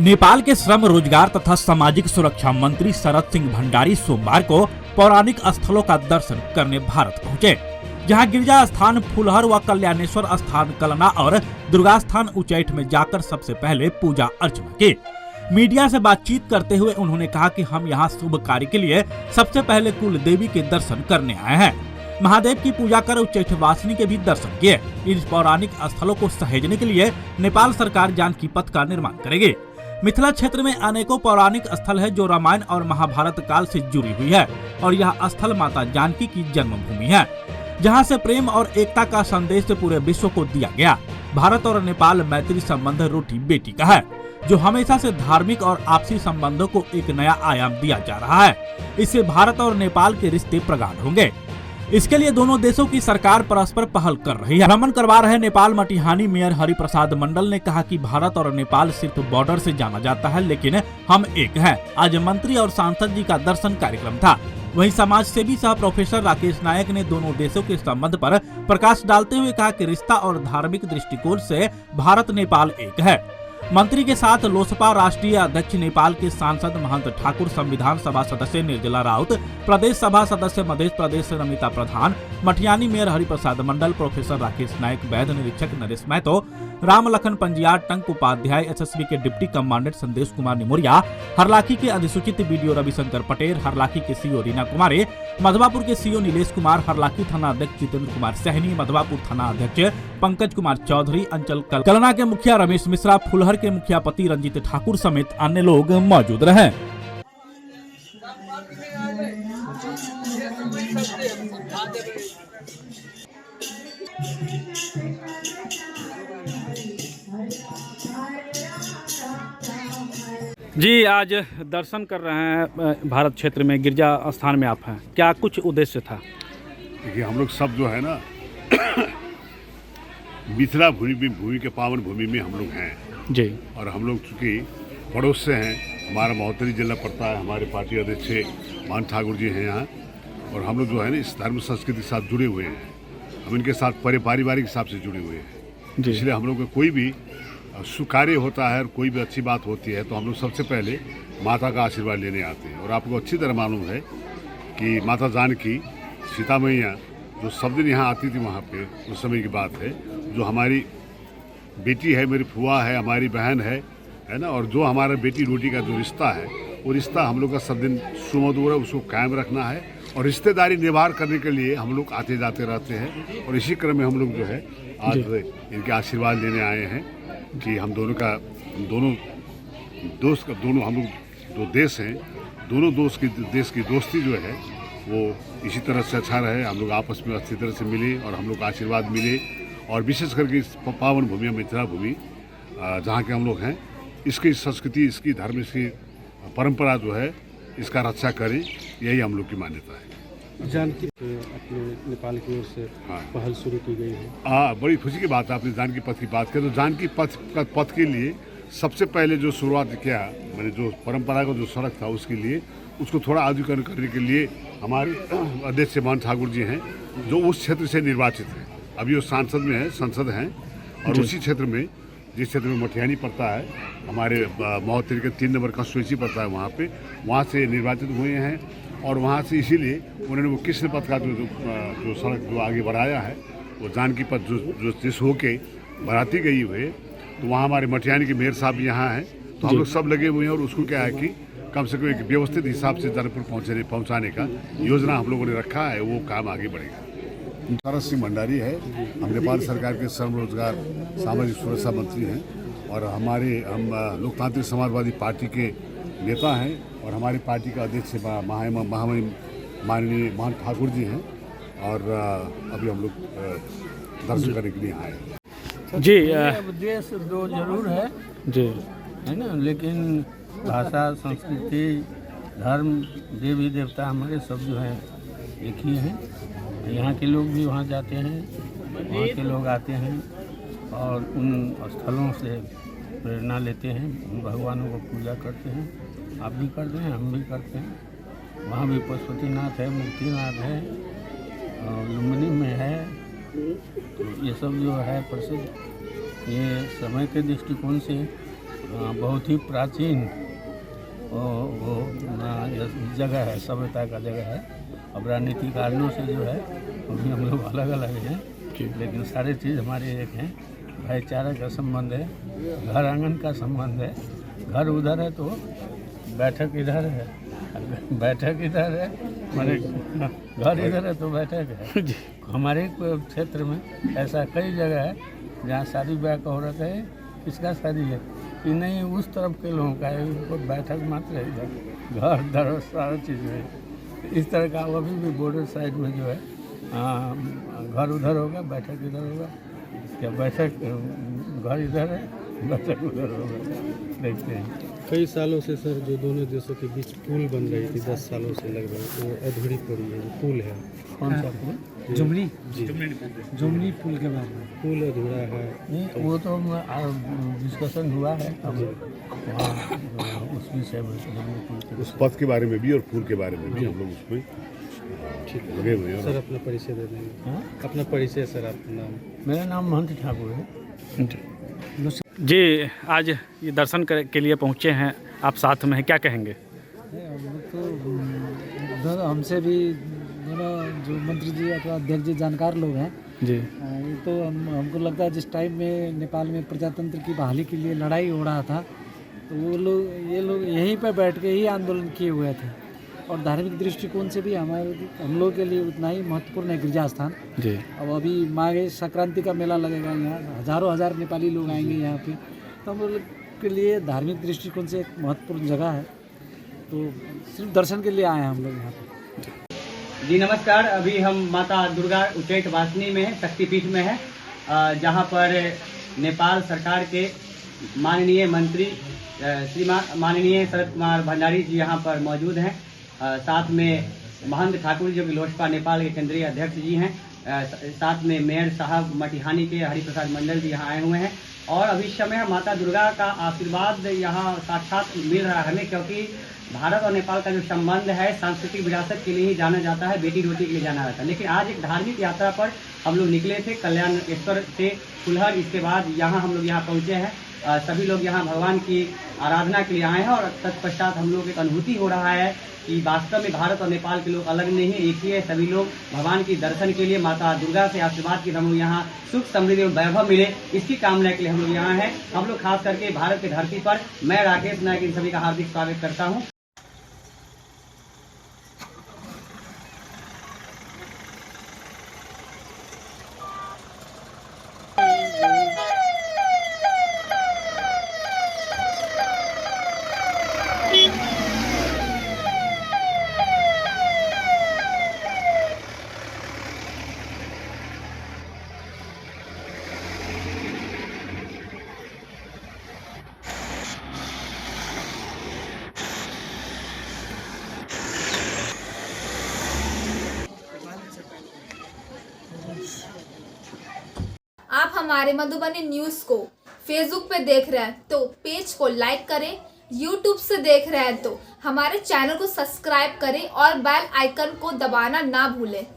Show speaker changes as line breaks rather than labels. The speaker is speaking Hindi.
नेपाल के श्रम, रोजगार तथा सामाजिक सुरक्षा मंत्री शरद सिंह भंडारी सोमवार को पौराणिक स्थलों का दर्शन करने भारत पहुंचे, जहां गिरजा स्थान फुलहर व कल्याणेश्वर स्थान कलना और दुर्गा स्थान उच्चैठ में जाकर सबसे पहले पूजा अर्चना की। मीडिया से बातचीत करते हुए उन्होंने कहा कि हम यहां शुभ कार्य के लिए सबसे पहले कुल देवी के दर्शन करने आए हैं। महादेव की पूजा कर उच्चैठ वासिनी के भी दर्शन किए। इन पौराणिक स्थलों को सहेजने के लिए नेपाल सरकार जानकी पथ का निर्माण करेगी। मिथिला क्षेत्र में अनेकों पौराणिक स्थल है जो रामायण और महाभारत काल से जुड़ी हुई है और यह स्थल माता जानकी की जन्मभूमि है, जहां से प्रेम और एकता का संदेश पूरे विश्व को दिया गया। भारत और नेपाल मैत्री संबंध रोटी बेटी का है, जो हमेशा से धार्मिक और आपसी संबंधों को एक नया आयाम दिया जा रहा है। इससे भारत और नेपाल के रिश्ते प्रगाढ़ होंगे। इसके लिए दोनों देशों की सरकार परस्पर पहल कर रही है। भ्रमण करवा रहे नेपाल मटिहानी मेयर हरिप्रसाद मंडल ने कहा कि भारत और नेपाल सिर्फ बॉर्डर से जाना जाता है, लेकिन हम एक हैं। आज मंत्री और सांसद जी का दर्शन कार्यक्रम था। वहीं समाज सेवी सह प्रोफेसर राकेश नायक ने दोनों देशों के संबंध पर प्रकाश डालते हुए कहा कि रिश्ता और धार्मिक दृष्टिकोण से भारत नेपाल एक है। मंत्री के साथ लोसपा राष्ट्रीय अध्यक्ष, नेपाल के सांसद महंत ठाकुर, संविधान सभा सदस्य निर्जला राउत, प्रदेश सभा सदस्य मध्य प्रदेश नमिता प्रधान, मटिहानी मेयर हरिप्रसाद मंडल, प्रोफेसर राकेश नायक, वैध निरीक्षक नरेश महतो, राम लखन पंजियार, टंक उपाध्याय, एसएसबी के डिप्टी कमांडेंट संदेश कुमार निमोरिया, हरलाखी के अधिसूचित बीडीओ रविशंकर पटेल, हरलाखी के सीओ रीना कुमारी, मधवापुर के सीओ नीलेश कुमार, हरलाखी थाना अध्यक्ष जितेंद्र कुमार सहनी, मधवापुर थाना अध्यक्ष पंकज कुमार चौधरी, अंचल कलना के मुखिया रमेश मिश्रा, फुलहर के मुखिया पति रंजीत ठाकुर समेत अन्य लोग मौजूद रहे। जी, आज दर्शन कर रहे हैं भारत क्षेत्र में, गिरजा स्थान में आप हैं, क्या कुछ उद्देश्य था?
देखिए, हम लोग सब जो है ना मिथिला भूमि के पावन भूमि में हम लोग हैं
जी।
और हम लोग चूँकि पड़ोस से हैं, हमारा महोत्तरी जिला पड़ता है, हमारे पार्टी अध्यक्ष महंत ठाकुर जी हैं यहाँ, और हम लोग जो है ना इस धर्म संस्कृति के साथ जुड़े हुए हैं। हम इनके साथ पारिवारिक हिसाब से जुड़े हुए हैं। इसलिए हम लोग को कोई भी सुकार्य होता है और कोई भी अच्छी बात होती है तो हम लोग सबसे पहले माता का आशीर्वाद लेने आते हैं। और आपको अच्छी तरह मालूम है कि माता जानकी, सीता मैया जो सब दिन यहाँ आती थी वहाँ पे, उस समय की बात है, जो हमारी बेटी है, मेरी फुआ है, हमारी बहन है ना, और जो हमारा बेटी रोटी का जो रिश्ता है वो रिश्ता हम लोग का सब दिन सुमधुर है, उसको कायम रखना है और रिश्तेदारी निभार करने के लिए हम लोग आते जाते रहते हैं। और इसी क्रम में हम लोग जो है आज इनके आशीर्वाद लेने आए हैं कि हम दोनों हम लोग दो देश हैं, दोनों देश की दोस्ती जो है वो इसी तरह से अच्छा रहे, हम लोग आपस में अच्छी तरह से मिले और हम लोग आशीर्वाद मिले। और विशेष करके इस पावन भूमि मिथिला भूमि जहाँ के हम लोग हैं, इसकी संस्कृति, इसकी धर्म, इसकी परंपरा जो है, इसका रक्षा करें, यही हम लोग की मान्यता है।
जानकी अपने नेपाल की ओर से पहल शुरू की गई है।
हाँ, बड़ी खुशी की बात है। आपने जानकी पथ की बात की तो जानकी पथ के लिए सबसे पहले जो शुरुआत किया, मैंने जो परंपरा का जो सड़क था उसके लिए, उसको थोड़ा आधुनिकीकरण करने के लिए हमारे अध्यक्ष महंत ठाकुर जी हैं, जो उस क्षेत्र से निर्वाचित हैं। अभी वो संसद हैं और उसी क्षेत्र में, जिस क्षेत्र में मटिहानी पड़ता है, हमारे महोत्तरी के 3 नंबर कंस्टिट्यूएंसी पड़ता है, वहाँ से निर्वाचित हुए हैं। और वहाँ से इसीलिए उन्होंने वो कृष्ण पथ का जो सड़क जो आगे बढ़ाया है, वो जानकी पथ जो जिस होके बढ़ाती गई हुई, तो वहाँ हमारे मटिहानी के मेयर साहब यहाँ हैं, तो हम लोग सब लगे हुए हैं। और उसको क्या है कि कम से कम एक व्यवस्थित हिसाब से जनकपुर पहुँचाने का योजना हम लोगों ने रखा है, वो काम आगे बढ़ेगा। शरद सिंह भंडारी है, हम नेपाल सरकार के श्रम, रोजगार, सामाजिक सुरक्षा मंत्री हैं और हम लोकतांत्रिक समाजवादी पार्टी के नेता हैं और हमारी पार्टी का अध्यक्ष महामहिम माननीय महंत ठाकुर जी हैं। और अभी हम लोग दर्शन करने के लिए आए हैं।
जी, उद्देश्य दो जरूर है जी, है ना, लेकिन भाषा, संस्कृति, धर्म, देवी देवता हमारे सब जो है एक ही हैं। यहाँ के लोग भी वहाँ जाते हैं, वहाँ के लोग आते हैं और उन स्थलों से प्रेरणा लेते हैं, उन भगवानों को पूजा करते हैं। आप भी करते हैं, हम भी करते हैं। वहाँ भी पशुपतिनाथ है, मुक्तिनाथ है, और लुम्बिनी में है, तो ये सब जो है प्रसिद्ध, ये समय के दृष्टिकोण से बहुत ही प्राचीन वो जगह है, सभ्यता का जगह है। अब राजनीतिक कारणों से जो है अभी हम लोग अलग अलग हैं, लेकिन सारी चीज़ हमारे एक हैं। भाईचारा का संबंध है, घर आंगन का संबंध है। घर उधर है तो बैठक इधर है, बैठक इधर है, हमारे घर इधर है तो बैठक है। हमारे क्षेत्र में ऐसा कई जगह है जहाँ शादी ब्याह का हो रहा है, किसका शादी है कि नहीं, उस तरफ के लोगों का है, उनको बैठक मात्र है, घर दर सारा चीज़ है। इस तरह का अभी भी बॉर्डर साइड में जो है घर उधर होगा, बैठक इधर होगा, क्या बैठक घर इधर है, बैठक उधर होगा। देखते हैं
कई सालों से सर जो दोनों देशों के बीच पुल बन रही थी, 10 सालों से लगभग, वो अधूरी पड़ी है। पुल है,
कौन सा पुल?
जुमनी
जुमनी पुल के बारे में
पुल अधूरा है।
नहीं, वो तो डिस्कशन हुआ है अब वहाँ उस विषय में जुमनी पुल के
उस पथ के बारे में भी और पुल के बारे में भी हम लोग उसमें लगे हुए हैं।
सर अपना परिचय दे देंगे।
हाँ?
अपना परिचय सर, आपका नाम?
मेरा नाम महंत ठाकुर है।
जी, आज ये दर्शन के लिए पहुँचे हैं, आप साथ में हैं, क्या कहेंगे?
तो दोनों हमसे भी दोनों जो मंत्री जी अथवा अध्यक्ष जी जानकार लोग हैं
जी।
ये तो हमको लगता है जिस टाइम में नेपाल में प्रजातंत्र की बहाली के लिए लड़ाई हो रहा था तो ये लोग यहीं पर बैठ के ही आंदोलन किए हुए थे। और धार्मिक दृष्टिकोण से भी हम लोग के लिए उतना ही महत्वपूर्ण है गिरजा स्थान
जी।
अब अभी माघे संक्रांति का मेला लगेगा, यहाँ हज़ारों नेपाली लोग आएंगे यहाँ पे, तो हम लोग के लिए धार्मिक दृष्टिकोण से एक महत्वपूर्ण जगह है। तो सिर्फ दर्शन के लिए आए हैं हम लोग यहाँ पे।
जी नमस्कार, अभी हम माता दुर्गा उच्चैठ वासिनी में है, शक्तिपीठ में है, जहाँ पर नेपाल सरकार के माननीय मंत्री माननीय शरद कुमार भंडारी जी यहाँ पर मौजूद हैं। साथ में महंत ठाकुर जो कि लोजपा नेपाल के केंद्रीय अध्यक्ष जी हैं, साथ में मेयर साहब मटिहानी के हरिप्रसाद मंडल जी यहाँ आए हुए हैं। और अभी समय माता दुर्गा का आशीर्वाद यहाँ साक्षात मिल रहा है हमें, क्योंकि भारत और नेपाल का जो संबंध है सांस्कृतिक विरासत के लिए ही जाना जाता है, बेटी रोटी के लिए जाना जाता है। लेकिन आज एक धार्मिक यात्रा पर हम लोग निकले थे कल्याणेश्वर से फुलहर, इसके बाद यहाँ हम लोग यहाँ पहुँचे हैं। सभी लोग यहाँ भगवान की आराधना के लिए आए हैं और तत्पश्चात हम लोग एक अनुभूति हो रहा है कि वास्तव में भारत और नेपाल के लोग अलग नहीं है, एक ही है। सभी लोग भगवान की दर्शन के लिए माता दुर्गा से आशीर्वाद की हम लोग यहाँ सुख समृद्धि और वैभव मिले, इसकी कामना के लिए हम लोग यहाँ हैं। हम लोग खास करके भारत की धरती पर मैं राकेश नायक इन सभी का हार्दिक स्वागत करता हूँ।
आप हमारे मधुबनी न्यूज़ को फेसबुक पे देख रहे हैं तो पेज को लाइक करें, यूट्यूब से देख रहे हैं तो हमारे चैनल को सब्सक्राइब करें और बेल आइकन को दबाना ना भूलें।